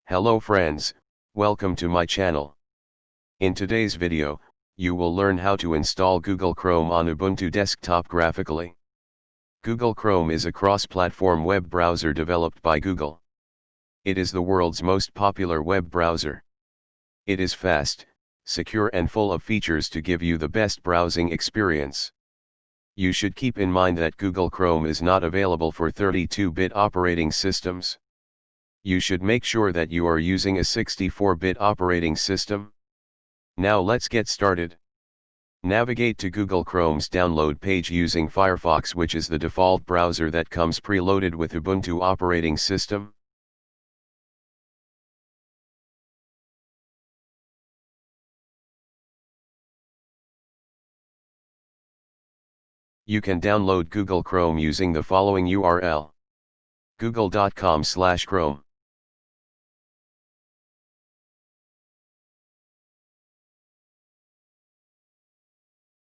Hello friends, welcome to my channel. In today's video, you will learn how to install Google Chrome on Ubuntu desktop graphically. Google Chrome is a cross-platform web browser developed by Google. It is the world's most popular web browser. It is fast, secure and full of features to give you the best browsing experience. You should keep in mind that Google Chrome is not available for 32-bit operating systems. You should make sure that you are using a 64-bit operating system. Now let's get started. Navigate to Google Chrome's download page using Firefox, which is the default browser that comes preloaded with Ubuntu operating system. You can download Google Chrome using the following URL: google.com/chrome.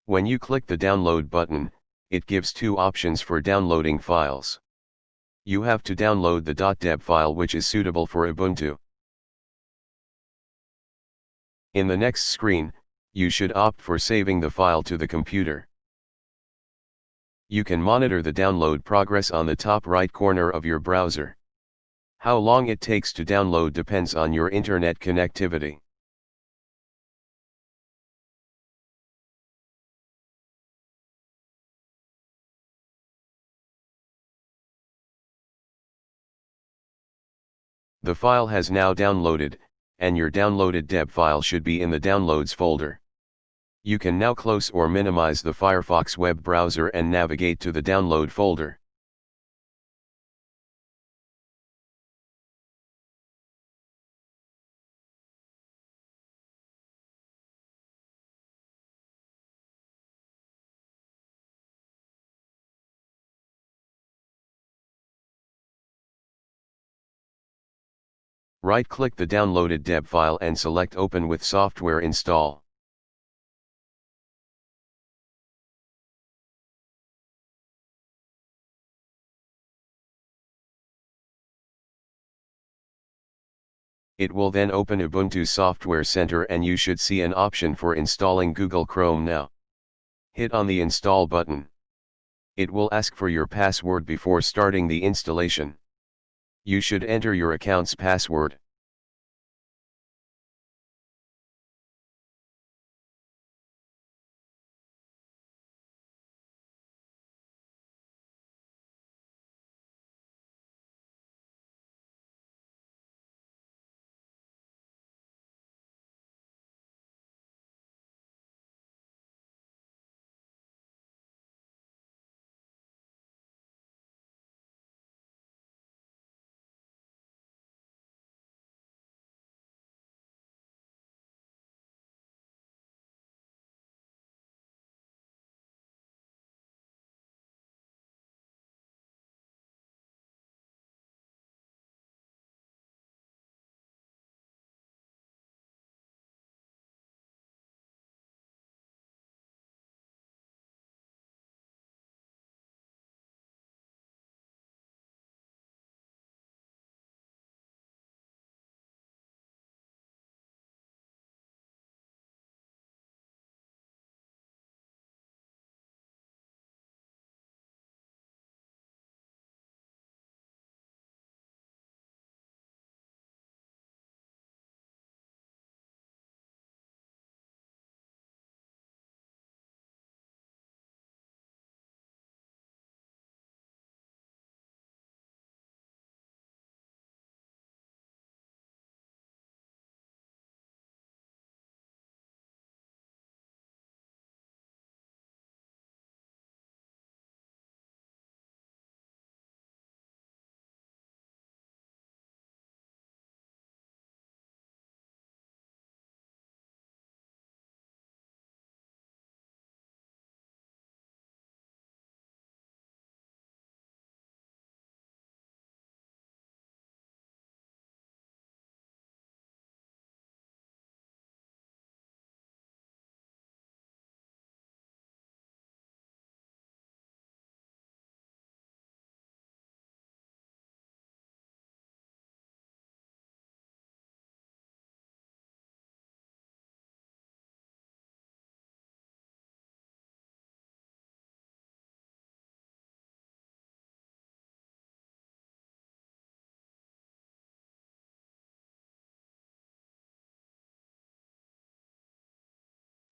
When you click the download button, it gives two options for downloading files. You have to download the .deb file which is suitable for Ubuntu. In the next screen, you should opt for saving the file to the computer. You can monitor the download progress on the top right corner of your browser. How long it takes to download depends on your internet connectivity. The file has now downloaded, and your downloaded deb file should be in the Downloads folder. You can now close or minimize the Firefox web browser and navigate to the Download folder. Right-click the downloaded deb file and select Open with Software Install. It will then open Ubuntu Software Center and you should see an option for installing Google Chrome now. Hit on the Install button. It will ask for your password before starting the installation. You should enter your account's password.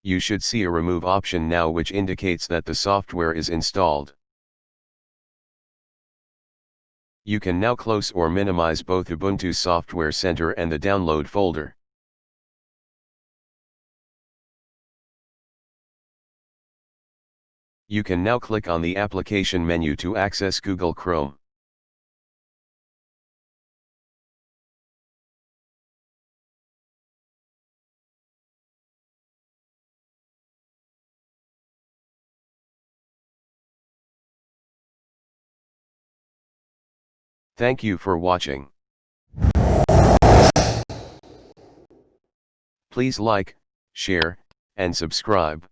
You should see a remove option now which indicates that the software is installed. You can now close or minimize both Ubuntu Software Center and the download folder. You can now click on the application menu to access Google Chrome. Thank you for watching. Please like, share, and subscribe.